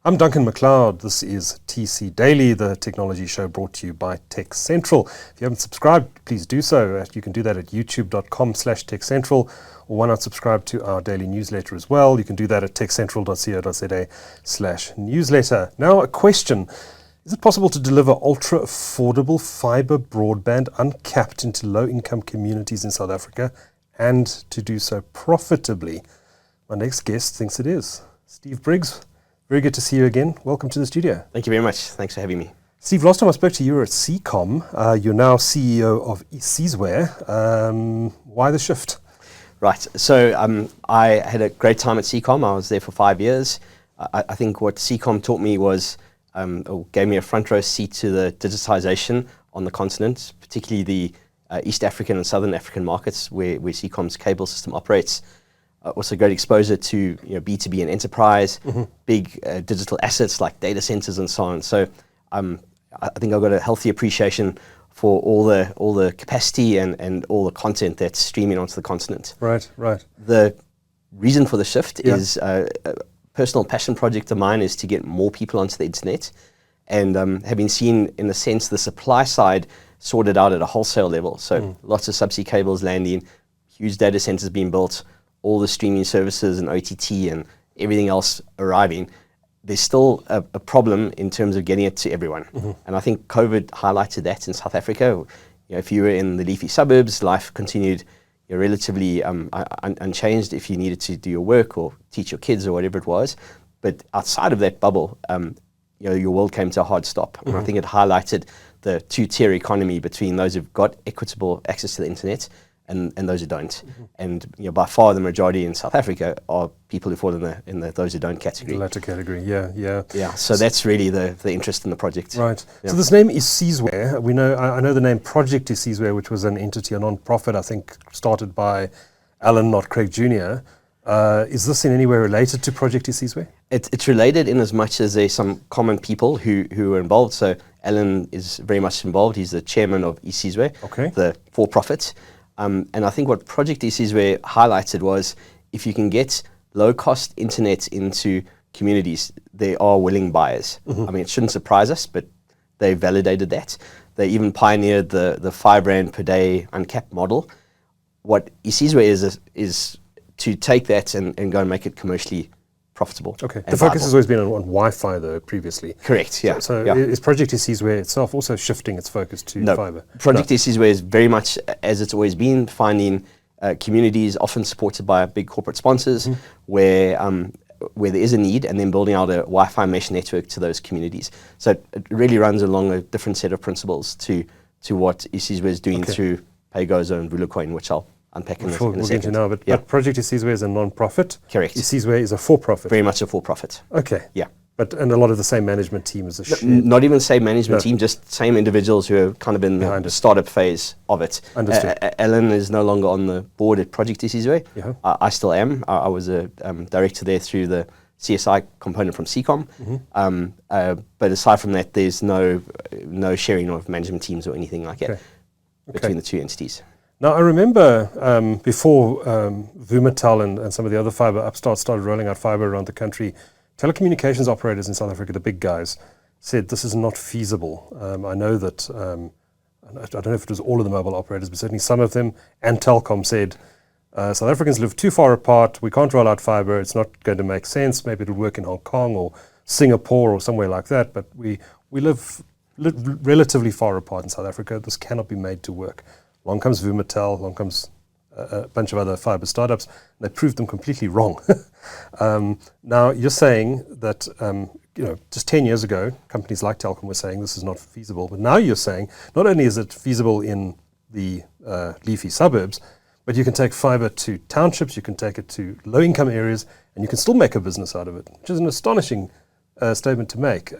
I'm Duncan McLeod. This is TC Daily, the technology show brought to you by TechCentral. If you haven't subscribed, please do so. You can do that at youtube.com/TechCentral, or why not subscribe to our daily newsletter as well? You can do that at techcentral.co.za/newsletter. Now, a question. Is it possible to deliver ultra-affordable fibre broadband uncapped into low-income communities in South Africa and to do so profitably? My next guest thinks it is. Steve Briggs, very good to see you again. Welcome to the studio. Thank you very much. Thanks for having me. Steve, last time I spoke to you, you were at Seacom. You're now CEO of Isizwe. Why the shift? Right. So I had a great time at Seacom. I was there for 5 years. I think what Seacom taught me was, or gave me a front row seat to the digitization on the continent, particularly the East African and Southern African markets where Seacom's cable system operates. Also great exposure to B2B and enterprise, big digital assets like data centers and so on. So I think I've got a healthy appreciation for all the capacity and all the content that's streaming onto the continent. Right. The reason for the shift is a personal passion project of mine is to get more people onto the internet, and having seen, in a sense, the supply side sorted out at a wholesale level. So lots of subsea cables landing, huge data centers being built, all the streaming services and OTT and everything else arriving. There's still a problem in terms of getting it to everyone. And I think COVID highlighted that in South Africa. If you were in the leafy suburbs, life continued relatively unchanged if you needed to do your work or teach your kids or whatever it was. But outside of that bubble, your world came to a hard stop. And I think it highlighted the two-tier economy between those who've got equitable access to the internet and those who don't. And by far the majority in South Africa are people who fall in the those who don't category. The latter category, yeah. So that's really the interest in the project. Right. Yeah. So this name Isizwe, I know the name Project Isizwe, which was an entity, a non-profit, I think, started by Alan, not Craig Jr. Is this in any way related to Project Isizwe? It's related in as much as there's some common people who are involved. So Alan is very much involved. He's the chairman of Isizwe, the for-profit. And I think what Project Isizwe highlighted was, if you can get low-cost internet into communities, there are willing buyers. I mean, it shouldn't surprise us, but they validated that. They even pioneered the R5 per day uncapped model. What Isizwe is to take that and go and make it commercially profitable. Okay. The focus has always been on Wi-Fi, though, previously. Correct, yeah. So is Project Isizwe itself also shifting its focus to fibre? Project Isizwe is very much, as it's always been, finding communities often supported by big corporate sponsors where there is a need, and then building out a Wi-Fi mesh network to those communities. So it really runs along a different set of principles to what Isizwe is doing through PayGozo and Vumatel, which I'll unpack in a second. We'll get to now, but Project Isizwe is a non-profit. Correct. Isizwe is a for-profit. Very much a for-profit. Okay. Yeah. And a lot of the same management team as the not even same management team, just same individuals who are kind of in the startup phase of it. Understood. Alan is no longer on the board at Project Isizwe. I still am. I was a director there through the CSI component from Seacom. But aside from that, there's no sharing of management teams or anything like that between the two entities. Now, I remember before Vumatel and some of the other fibre upstarts started rolling out fibre around the country, telecommunications operators in South Africa, the big guys, said this is not feasible. I know that, I don't know if it was all of the mobile operators, but certainly some of them, and Telkom said, South Africans live too far apart, we can't roll out fibre, it's not going to make sense, maybe it'll work in Hong Kong or Singapore or somewhere like that, but we live relatively far apart in South Africa, this cannot be made to work. Along comes Vumatel, along comes a bunch of other fibre startups, and they proved them completely wrong. Now, you're saying that, just 10 years ago, companies like Telkom were saying this is not feasible, but now you're saying not only is it feasible in the leafy suburbs, but you can take fibre to townships, you can take it to low-income areas, and you can still make a business out of it, which is an astonishing statement to make.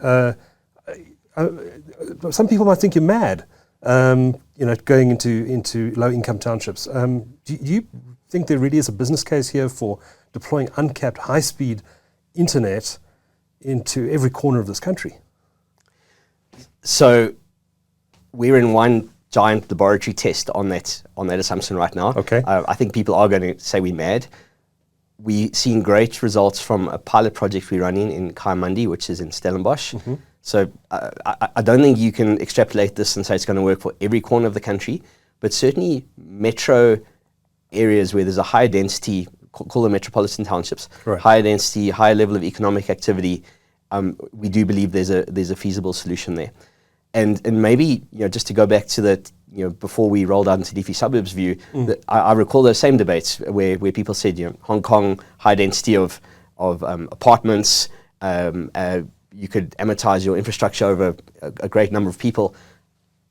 Some people might think you're mad. Going into low-income townships. Do you think there really is a business case here for deploying uncapped high-speed internet into every corner of this country? So we're in one giant laboratory test on that assumption right now. Okay. I think people are going to say we're mad. we're seeing great results from a pilot project we're running in Kayamandi, which is in Stellenbosch. So I don't think you can extrapolate this and say it's going to work for every corner of the country, but certainly metro areas where there's a higher density, call them metropolitan townships, higher density, higher level of economic activity, we do believe there's a feasible solution there. And maybe, just to go back to that, before we rolled out into leafy suburbs view, I recall those same debates where people said, Hong Kong, high density of apartments, you could amortize your infrastructure over a great number of people.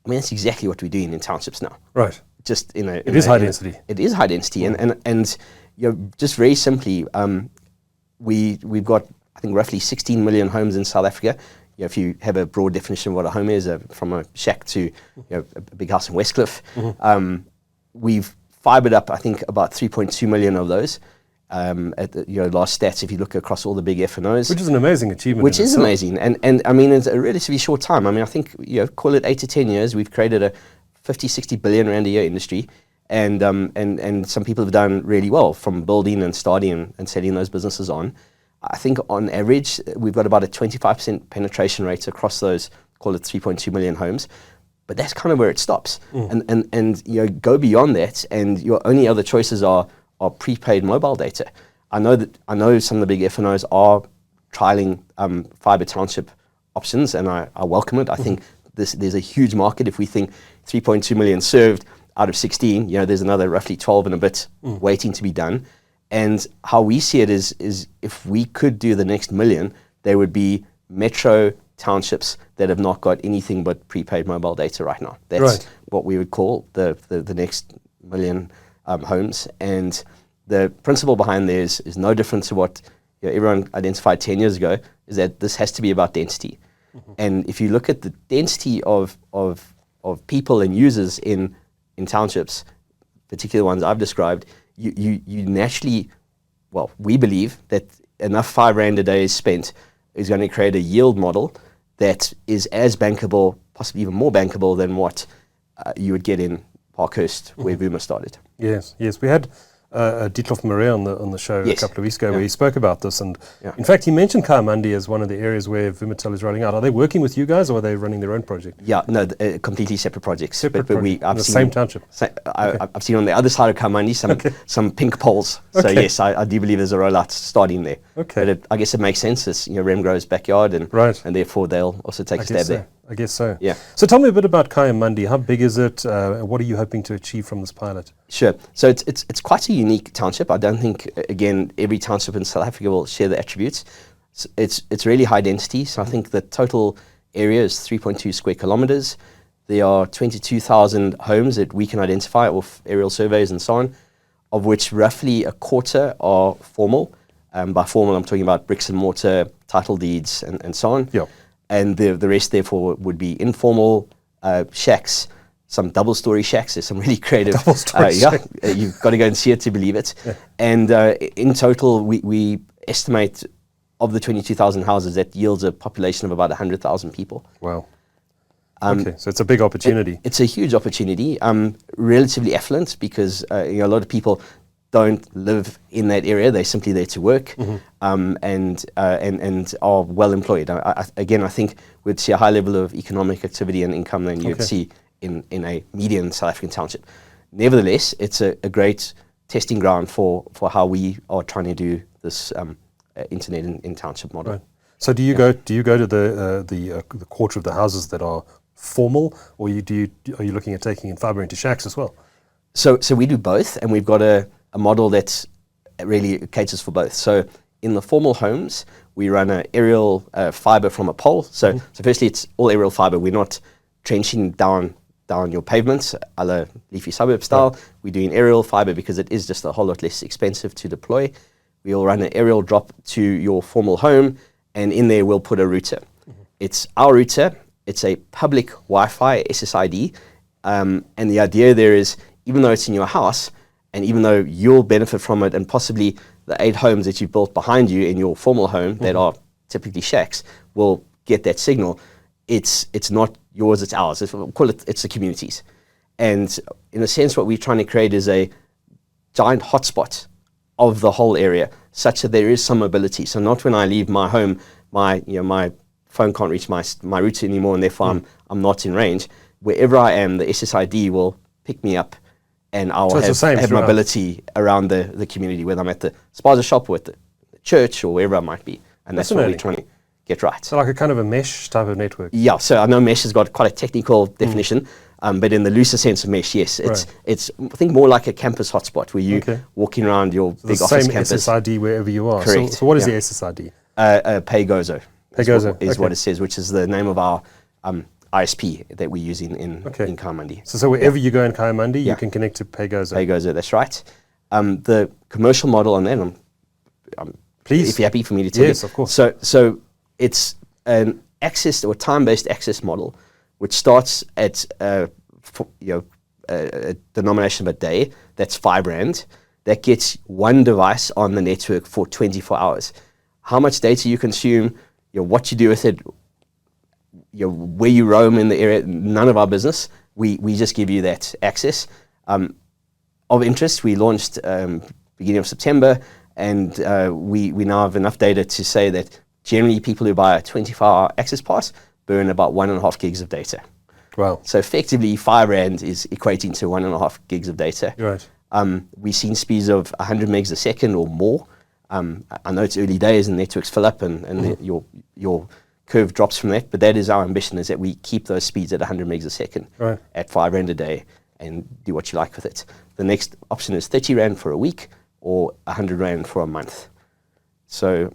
I mean, that's exactly what we're doing in townships now. Right. Just it is high density. It is high density, and just very simply, we've got, I think, roughly 16 million homes in South Africa. If you have a broad definition of what a home is, from a shack to a big house in Westcliff, we've fibered up, I think, about 3.2 million of those. At the last stats, if you look across all the big F&Os, which is an amazing achievement. Which is amazing, and I mean, it's a relatively short time. I mean, I think call it 8 to 10 years, we've created a 50-60 billion rand a year industry, and some people have done really well from building and starting and setting those businesses on. I think on average, we've got about a 25% penetration rate across those, call it 3.2 million homes. But that's kind of where it stops. And go beyond that, and your only other choices are prepaid mobile data. I know some of the big F&Os are trialing fibre township options, and I welcome it. I think there's a huge market. If we think 3.2 million served out of 16, there's another roughly 12 and a bit waiting to be done. And how we see it is if we could do the next million, there would be metro townships that have not got anything but prepaid mobile data right now. That's what we would call the next million homes. And the principle behind there is no different to what everyone identified 10 years ago, is that this has to be about density. And if you look at the density of people and users in townships, particularly the ones I've described, you naturally, well, we believe that enough 5 rand a day is spent is going to create a yield model that is as bankable, possibly even more bankable than what you would get in Parkhurst, where Vuma started. Yes. We had Dietlof Marais on the show a couple of weeks ago where he spoke about this, and in fact he mentioned Kayamandi as one of the areas where Vumatel is rolling out. Are they working with you guys, or are they running their own project? Yeah, no, completely separate projects. But I've seen same township. I've seen on the other side of Kayamandi some pink poles. So yes, I do believe there's a rollout starting there. But I guess it makes sense. It's Remgro's backyard, and therefore they'll also take a stab there. I guess so. Yeah. So tell me a bit about Kayamandi. How big is it? What are you hoping to achieve from this pilot? Sure. So it's quite a unique township. I don't think, again, every township in South Africa will share the attributes. It's really high density. So I think the total area is 3.2 square kilometers. There are 22,000 homes that we can identify with aerial surveys and so on, of which roughly a quarter are formal. By formal, I'm talking about bricks and mortar, title deeds, and so on. Yeah. And the rest, therefore, would be informal shacks, some double-story shacks. There's some really creative. Double-story shacks. You've got to go and see it to believe it. Yeah. And in total, we estimate of the 22,000 houses, that yields a population of about 100,000 people. Wow. Okay, so it's a big opportunity. It's a huge opportunity. Relatively affluent, because a lot of people don't live in that area. They're simply there to work, and are well employed. Again, I think we'd see a high level of economic activity and income than you'd see in a median South African township. Nevertheless, it's a great testing ground for how we are trying to do this internet in township model. Right. So do you go to the quarter of the houses that are formal, or are you looking at taking in fibre into shacks as well? So we do both, and we've got a model that really caters for both. So in the formal homes, we run an aerial fibre from a pole. So firstly, it's all aerial fibre. We're not trenching down your pavements a la leafy suburb style. We're doing aerial fibre because it is just a whole lot less expensive to deploy. We'll run an aerial drop to your formal home, and in there we'll put a router. It's our router. It's a public Wi-Fi SSID, and the idea there is, even though it's in your house, and even though you'll benefit from it, and possibly the 8 homes that you've built behind you in your formal home that are typically shacks will get that signal, it's not yours, it's ours. We'll call it's the community's. And in a sense, what we're trying to create is a giant hotspot of the whole area, such that there is some mobility. So not when I leave my home, my phone can't reach my router anymore, and therefore I'm not in range. Wherever I am, the SSID will pick me up, and I will have mobility around the community, whether I'm at the spaza shop or at the church or wherever I might be. And that's what we're trying to get right. So like a kind of a mesh type of network? Yeah, so I know mesh has got quite a technical definition, but in the looser sense of mesh, yes, it's I think more like a campus hotspot where you walking around your big office campus. The same SSID wherever you are. Correct. So what is the SSID? Paygozo. Paygozo is what it says, which is the name of our ISP that we use in Kayamandi. So wherever you go in Kayamandi, you can connect to Paygozo. Paygozo, that's right. The commercial model on that, please, if you're happy for me to tell you. Yes, of course. So it's an access or time-based access model, which starts at a denomination of a day. That's £5, that gets one device on the network for 24 hours. How much data you consume, what you do with it, where you roam in the area, none of our business. We just give you that access. Of interest, we launched beginning of September, and we now have enough data to say that generally people who buy a 24-hour access pass burn about 1.5 gigs of data. Wow. So effectively, £5 is equating to 1.5 gigs of data. Right. We've seen speeds of 100 megs a second or more. I know it's early days and networks fill up and your curve drops from that, but that is our ambition, is that we keep those speeds at 100 megs a second at £5 a day and do what you like with it. The next option is 30 Rand for a week or 100 Rand for a month. So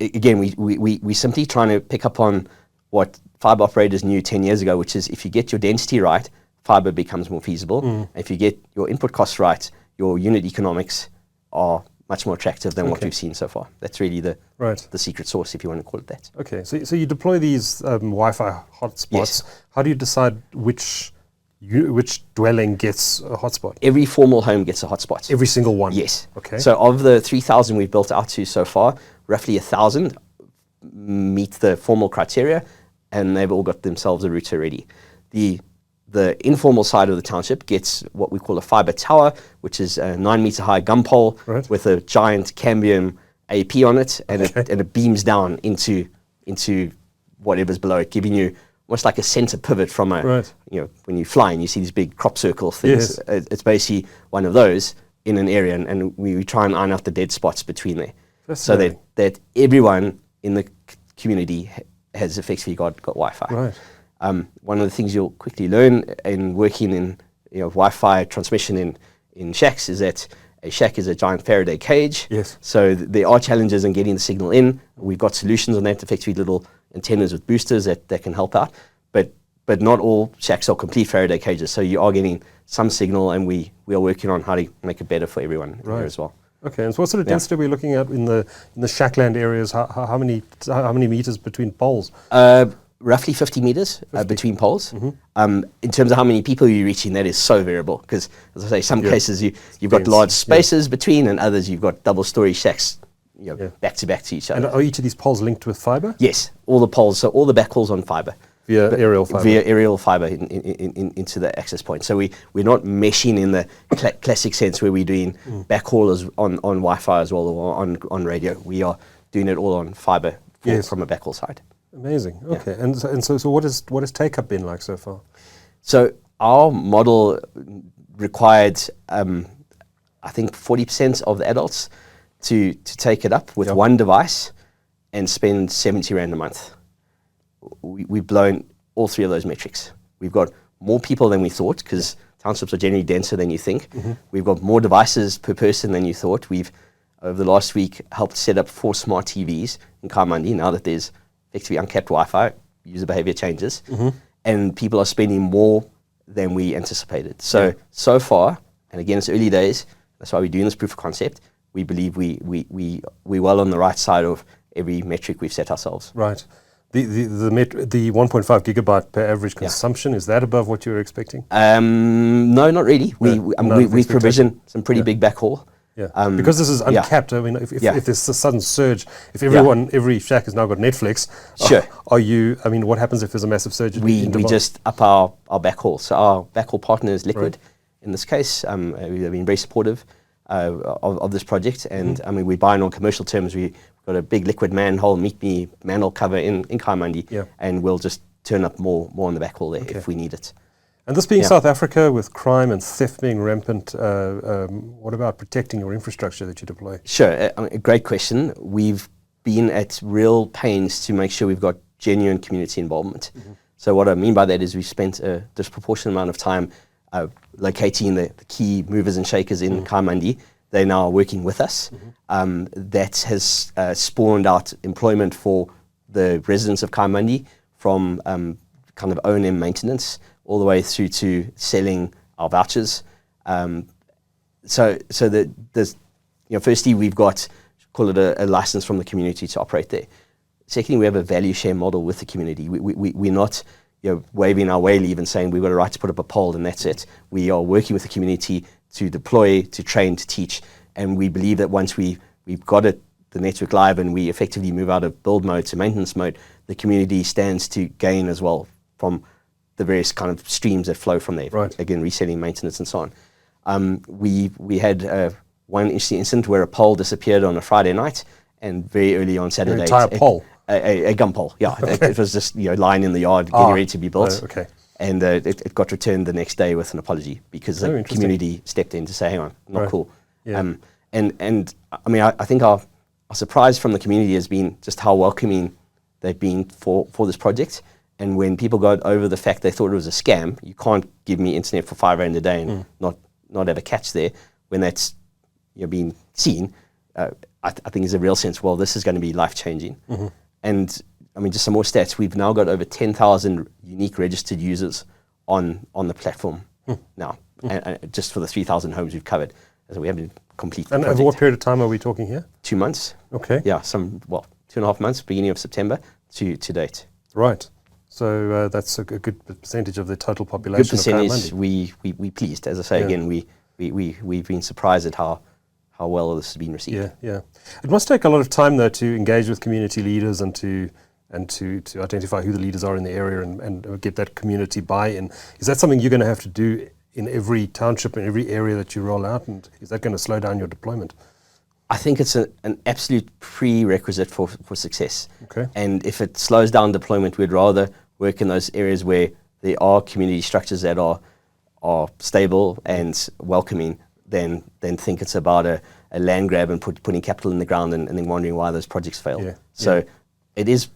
again, we simply trying to pick up on what fibre operators knew 10 years ago, which is if you get your density right, fibre becomes more feasible. If you get your input costs right, your unit economics are much more attractive than what we've seen so far. That's really the secret sauce, if you want to call it that. Okay, so you deploy these Wi-Fi hotspots. Yes. How do you decide which dwelling gets a hotspot? Every formal home gets a hotspot. Every single one? Yes. Okay. So of the 3,000 we've built out to so far, roughly 1,000 meet the formal criteria, and they've all got themselves a router ready. The informal side of the township gets what we call a fibre tower, which is a 9-meter high gum pole with a giant cambium AP on it, and it beams down into whatever's below it, giving you almost like a center pivot from when you fly and you see these big crop circle things. Yes. It's basically one of those in an area, and we try and iron out the dead spots between there, so that everyone in the community has effectively got Wi-Fi. Right. One of the things you'll quickly learn in working in Wi-Fi transmission in shacks is that a shack is a giant Faraday cage. Yes. So there are challenges in getting the signal in. We've got solutions on that, effectively little antennas with boosters that can help out. But not all shacks are complete Faraday cages. So you are getting some signal, and we are working on how to make it better for everyone here as well. Okay, and so what sort of density are we looking at in the shackland areas? How many meters between poles? Roughly 50 meters between poles. In terms of how many people you're reaching, that is so variable, because, as I say, some cases you've got large spaces between, and others you've got double-story shacks back to back to each other. And are each of these poles linked with fibre? Yes, all the poles, so all the backhauls on fibre. Via aerial fibre? Via aerial fibre into the access point. So we're not meshing in the classic sense where we're doing backhaul on Wi-Fi as well, or on radio. We are doing it all on fibre from a backhaul side. Amazing. Okay, and so what has take-up been like so far? So our model required, I think, 40% of the adults to take it up with one device and spend 70 Rand a month. We've blown all three of those metrics. We've got more people than we thought, because townships are generally denser than you think. We've got more devices per person than you thought. We've, over the last week, helped set up 4 smart TVs in Kayamandi. Now that there's effectively uncapped Wi-Fi, user behavior changes, and people are spending more than we anticipated. So far, and again, it's early days, that's why we're doing this proof of concept, we believe we're well on the right side of every metric we've set ourselves. Right. The 1.5 gigabyte per average consumption, is that above what you were expecting? No, not really. We've provisioned some pretty big backhaul. Yeah, because this is uncapped. I mean, if there's a sudden surge, if every shack has now got Netflix, what happens if there's a massive surge? We just up our backhaul. So our backhaul partner is Liquid in this case. They've been very supportive. of this project. And I mean, we're buying on commercial terms. We've got a big liquid manhole, meet me manhole cover in Kayamandi, and we'll just turn up more on the backhaul there if we need it. And this being South Africa, with crime and theft being rampant, what about protecting your infrastructure that you deploy? Sure, I mean, a great question. We've been at real pains to make sure we've got genuine community involvement. So what I mean by that is we've spent a disproportionate amount of time locating the key movers and shakers in Kayamandi. They're now working with us. That has spawned out employment for the residents of Kayamandi, from kind of O&M maintenance all the way through to selling our vouchers. So there's, firstly, we've got, call it a license from the community to operate there. Secondly, we have a value share model with the community. We're not waving our way leave and saying we've got a right to put up a pole and that's it. We are working with the community to deploy, to train, to teach, and we believe that once we've got the network live and we effectively move out of build mode to maintenance mode, the community stands to gain as well from the various kind of streams that flow from there. Right. Again, reselling, maintenance, and so on. We had one interesting incident where a pole disappeared on a Friday night, and very early on Saturday. An entire pole? A gun pole, yeah. Okay. It was just lying in the yard, getting ready to be built. Okay. And it got returned the next day with an apology because the community stepped in to say, hang on, not cool. Yeah. And I mean, I think our surprise from the community has been just how welcoming they've been for this project. And when people got over the fact they thought it was a scam, you can't give me internet for R5 a day and not have a catch there. When that's being seen, I think there's a real sense, well, this is going to be life-changing. And I mean, just some more stats. We've now got over 10,000 unique registered users on the platform now, and just for the 3,000 homes we've covered. So we haven't completed the project. And over what period of time are we talking here? 2 months. Okay. Yeah, 2.5 months, beginning of September to date. Right. So that's a good percentage of the total population. Good percentage. Of we pleased. As I say again, we've been surprised at how well this has been received. Yeah. It must take a lot of time though to engage with community leaders and to identify who the leaders are in the area and get that community buy-in. Is that something you're going to have to do in every township and every area that you roll out? And is that going to slow down your deployment? I think it's an absolute prerequisite for success. Okay. And if it slows down deployment, we'd rather work in those areas where there are community structures that are stable and welcoming than think it's about a land grab and putting capital in the ground and then wondering why those projects fail. Yeah. So it is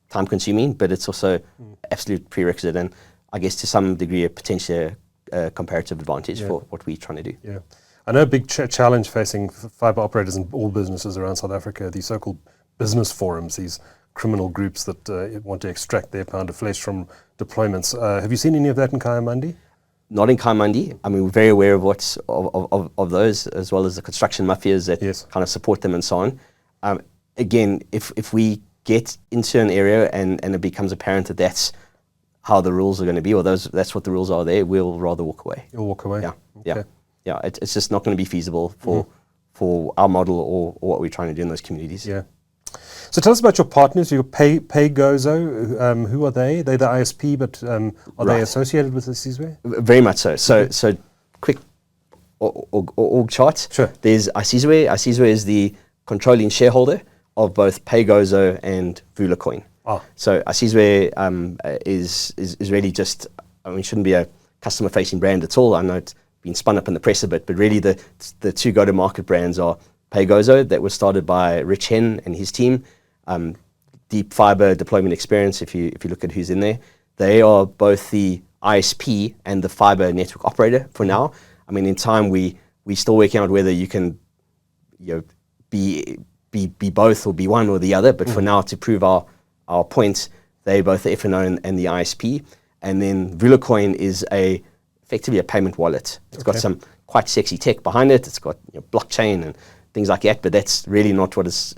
time consuming, but it's also absolute prerequisite and I guess to some degree a potential comparative advantage for what we're trying to do. Yeah. I know a big challenge facing fibre operators and all businesses around South Africa, these so-called business forums, these criminal groups that want to extract their pound of flesh from deployments. Have you seen any of that in Kayamandi? Not in Kayamandi. I mean, we're very aware of those, as well as the construction mafias that kind of support them and so on. Again, if we get into an area and it becomes apparent that that's how the rules are going to be, or that's what the rules are there, we'll rather walk away. You'll walk away? Yeah. It's just not going to be feasible for our model or what we're trying to do in those communities. Yeah. So tell us about your partners. Your PayGozo. Who are they? They're the ISP, but are they associated with Isizwe? Very much so. So quick org chart. Sure. There's Isizwe. Isizwe is the controlling shareholder of both PayGozo and Vumatel. So Isizwe is really just, I mean, shouldn't be a customer-facing brand at all. I know it's been spun up in the press a bit, but really the two go-to-market brands are PayGozo, that was started by Rich Hen and his team. Deep fibre deployment experience, if you look at who's in there. They are both the ISP and the fibre network operator for now. I mean, in time, we still working out whether you can be both or be one or the other, but for now, to prove our point, they both the F&O and the ISP. And then Vumatel is effectively a payment wallet. It's got some quite sexy tech behind it. It's got blockchain and things like that, but that's really not what its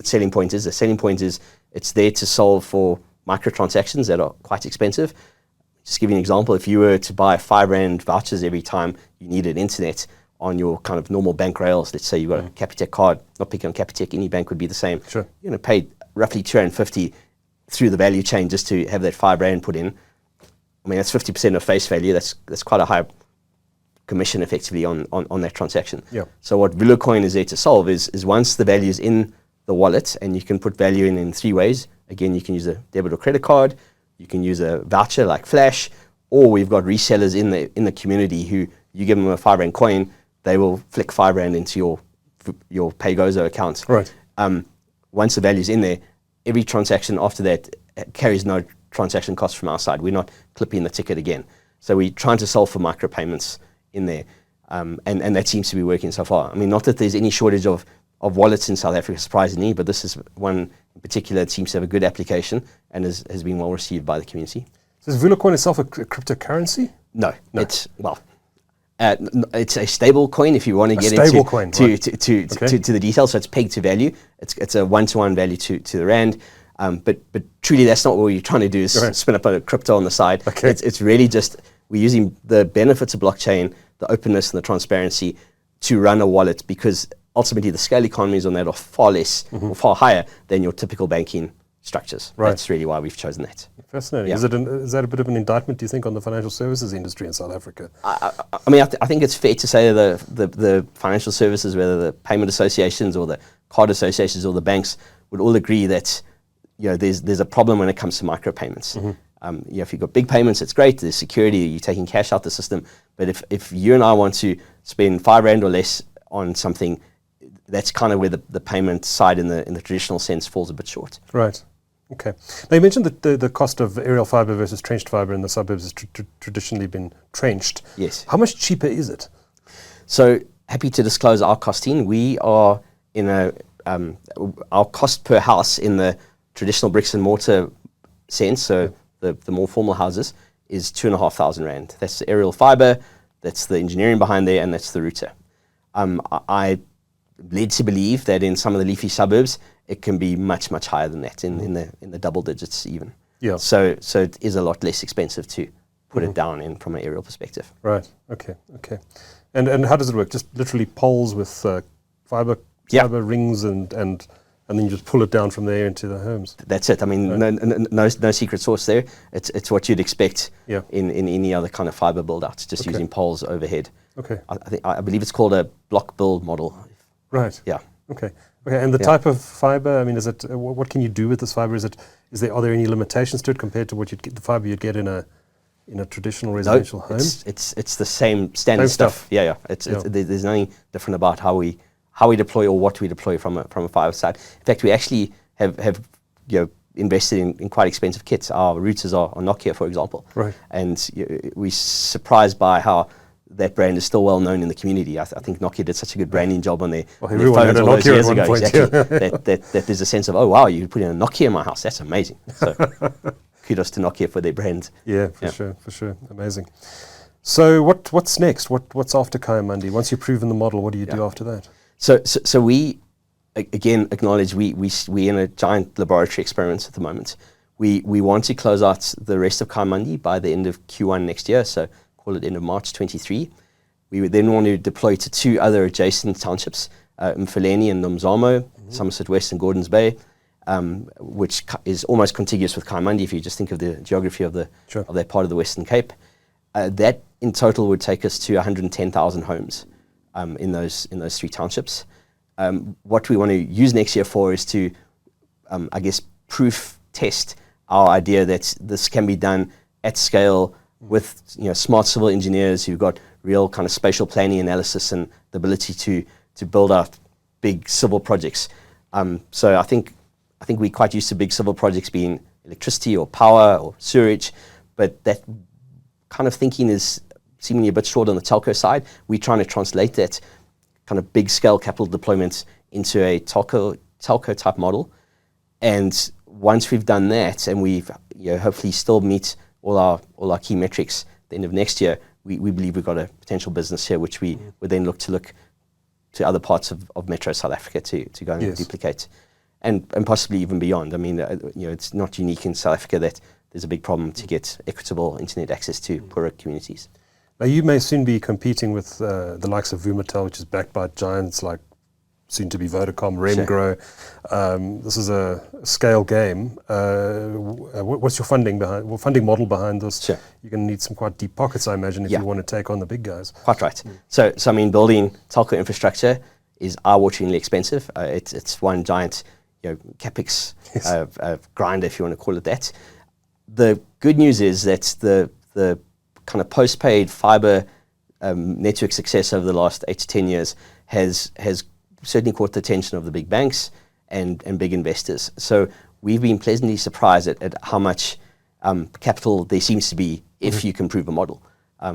selling point is. The selling point is it's there to solve for microtransactions that are quite expensive. Just give you an example, if you were to buy R5 vouchers every time you needed internet on your kind of normal bank rails, let's say you got a Capitec card, not picking on Capitec, any bank would be the same. Sure. You're going to pay roughly R250 through the value chain just to have that R5 put in. I mean, that's 50% of face value. That's quite a commission effectively on that transaction. Yeah. So what Vumatel is there to solve is once the value is in the wallet, and you can put value in 3 ways. Again, you can use a debit or credit card, you can use a voucher like Flash, or we've got resellers in the community who you give them a £5 coin, they will flick £5 into your PayGozo account. Right. Once the value's in there, every transaction after that carries no transaction costs from our side. We're not clipping the ticket again. So we're trying to solve for micropayments in there, and that seems to be working so far. I mean, not that there's any shortage of wallets in South Africa, surprisingly, but this is one in particular that seems to have a good application and has been well received by the community. So is Vumatel itself a cryptocurrency? No. It's it's a stable coin if you want to get into the details. So it's pegged to value. It's a 1-to-1 value to the rand. But truly, that's not what you're trying to do. Is spin up a crypto on the side. Okay. It's really just we're using the benefits of blockchain, the openness and the transparency to run a wallet, because ultimately the scale economies on that are far less or far higher than your typical banking structures. Right. That's really why we've chosen that. Fascinating. Yeah. Is that a bit of an indictment, do you think, on the financial services industry in South Africa? I mean, I think it's fair to say the financial services, whether the payment associations or the card associations or the banks, would all agree that there's a problem when it comes to micropayments. If you've got big payments, it's great. There's security. You're taking cash out the system. But if you and I want to spend £5 or less on something, that's kind of where the payment side in the traditional sense falls a bit short. Right. Okay. Now, you mentioned that the cost of aerial fibre versus trenched fibre in the suburbs has traditionally been trenched. Yes. How much cheaper is it? So happy to disclose our costing. We are in our cost per house in the traditional bricks and mortar sense, so the more formal houses, is 2,500 rand. That's the aerial fibre, that's the engineering behind there, and that's the router. I led to believe that in some of the leafy suburbs, it can be much, much higher than that, in the double digits even. Yeah. So it is a lot less expensive to put it down in from an aerial perspective. Right. Okay. And how does it work? Just literally poles with fibre rings and then you just pull it down from there into the homes. That's it. I mean, no secret sauce there. It's what you'd expect in any other kind of fibre build out, just using poles overhead. Okay. I believe it's called a block build model. Right. Yeah. Okay. And the type of fibre, I mean, is it what can you do with this fibre? Are there any limitations to it compared to what the fibre you'd get in a traditional residential home? It's the same standard stuff. Yeah. There's nothing different about how we deploy or what we deploy from a fibre side. In fact, we actually have invested in quite expensive kits. Our routers are Nokia, for example. Right. And we're surprised by how that brand is still well known in the community. I think Nokia did such a good branding job on their phones all those years ago. Exactly. that there's a sense of, oh wow, you put in a Nokia in my house. That's amazing. So kudos to Nokia for their brand. Yeah, for sure. Amazing. So what's next? What's after Kayamandi? Once you've proven the model, what do you do after that? So we again acknowledge we're in a giant laboratory experiment at the moment. We want to close out the rest of Kayamandi by the end of Q1 next year. So call it end of March 23. We would then want to deploy to 2 other adjacent townships, Mfuleni and Nomzamo, Somerset West and Gordons Bay, which is almost contiguous with Kayamandi if you just think of the geography of that part of the Western Cape. That in total would take us to 110,000 homes in those 3 townships. What we want to use next year for is to, proof test our idea that this can be done at scale with smart civil engineers who've got real kind of spatial planning analysis and the ability to build out big civil projects. So I think we're quite used to big civil projects being electricity or power or sewerage, but that kind of thinking is seemingly a bit short on the telco side. We're trying to translate that kind of big scale capital deployment into a telco type model. And once we've done that and we've hopefully still meet all our key metrics at the end of next year, we believe we've got a potential business here, which we would then look to other parts of Metro South Africa to go and duplicate, and possibly even beyond. I mean, it's not unique in South Africa that there's a big problem to get equitable internet access to poorer communities. Now, you may soon be competing with the likes of Vumatel, which is backed by giants like soon to be Vodacom, Remgrow. This is a scale game. What's your funding model behind this? Sure. You're going to need some quite deep pockets, I imagine, if you want to take on the big guys. Quite right. So I mean, building telco infrastructure is eye-wateringly expensive. It's one giant, capex grind, if you want to call it that. The good news is that the kind of post-paid fiber network success over the last 8 to 10 years has certainly caught the attention of the big banks and big investors. So we've been pleasantly surprised at how much capital there seems to be if you can prove a model.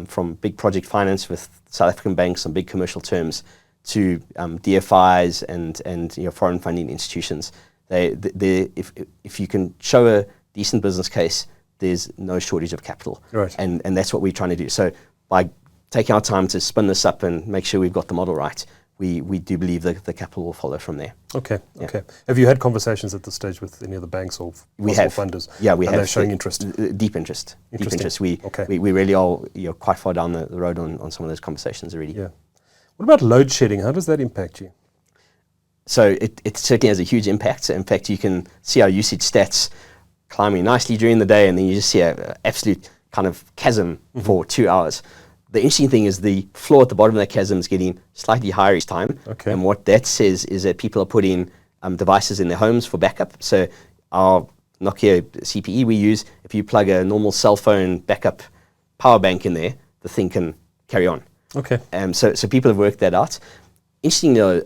From big project finance with South African banks on big commercial terms to DFIs and foreign funding institutions. If you can show a decent business case, there's no shortage of capital. Right. And that's what we're trying to do. So by taking our time to spin this up and make sure we've got the model right, we do believe that the capital will follow from there. Okay. Have you had conversations at this stage with any of the banks or funders? Yeah, we have. And they're showing interest? Deep interest. We really are quite far down the road on some of those conversations already. Yeah. What about load shedding? How does that impact you? So it certainly has a huge impact. In fact, you can see our usage stats climbing nicely during the day, and then you just see an absolute kind of chasm for 2 hours. The interesting thing is the floor at the bottom of that chasm is getting slightly higher each time. Okay. And what that says is that people are putting devices in their homes for backup. So our Nokia CPE we use, if you plug a normal cell phone backup power bank in there, the thing can carry on. Okay. So people have worked that out. Interestingly, though,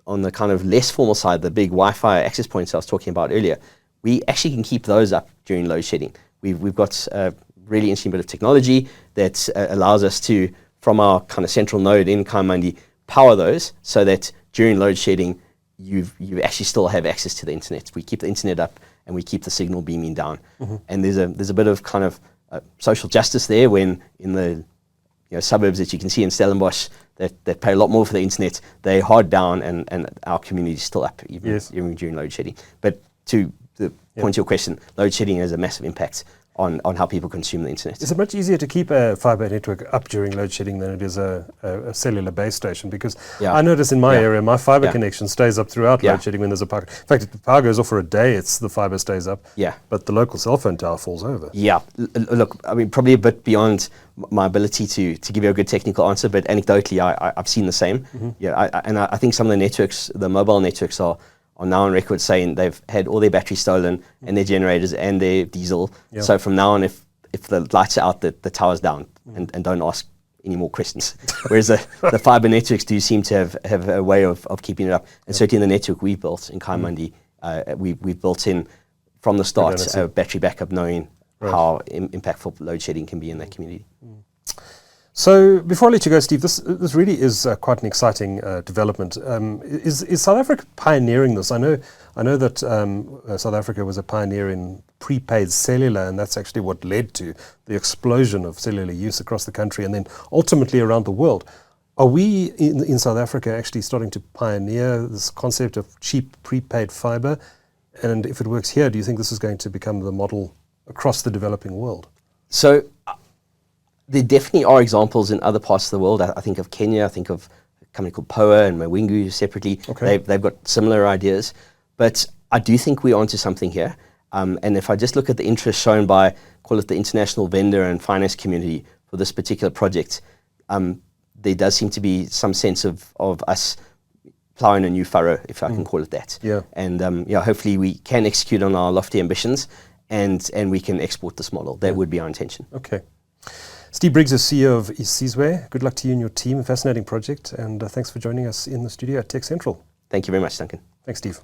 on the kind of less formal side, the big Wi-Fi access points I was talking about earlier, we actually can keep those up during load shedding. We've got a really interesting bit of technology that allows us to, from our kind of central node in Kayamandi, power those so that during load shedding, you actually still have access to the internet. We keep the internet up and we keep the signal beaming down. And there's a bit of kind of social justice there when in the suburbs that you can see in Stellenbosch that pay a lot more for the internet, they're hard down and our community is still up even during load shedding. But to the point to your question, load shedding has a massive impact on how people consume the internet. Is it much easier to keep a fibre network up during load shedding than it is a cellular base station? Because I notice in my area, my fibre connection stays up throughout load shedding when there's a power. In fact, if the power goes off for a day, the fibre stays up. Yeah. But the local cell phone tower falls over. Yeah. Look, I mean, probably a bit beyond my ability to give you a good technical answer, but anecdotally, I've seen the same. I think some of the networks, the mobile networks are now on record saying they've had all their batteries stolen and their generators and their diesel. So from now on, if the lights are out, the tower's down and don't ask any more questions. Whereas the fibre networks do seem to have a way of keeping it up. And certainly in the network we've built in Kayamandi, we've built in from the start battery backup, knowing how impactful load shedding can be in that community. So before I let you go, Steve, this really is quite an exciting development. Is South Africa pioneering this? I know that South Africa was a pioneer in prepaid cellular, and that's actually what led to the explosion of cellular use across the country and then ultimately around the world. Are we in South Africa actually starting to pioneer this concept of cheap prepaid fibre? And if it works here, do you think this is going to become the model across the developing world? So there definitely are examples in other parts of the world. I think of Kenya, I think of a company called POA and Mawingu separately. Okay. They've got similar ideas. But I do think we're onto something here. And if I just look at the interest shown by, call it the international vendor and finance community for this particular project, there does seem to be some sense of us plowing a new furrow, if I can call it that. Yeah. And hopefully we can execute on our lofty ambitions and we can export this model. That would be our intention. Okay. Steve Briggs is CEO of Isizwe. Good luck to you and your team. A fascinating project. And thanks for joining us in the studio at TechCentral. Thank you very much, Duncan. Thanks, Steve.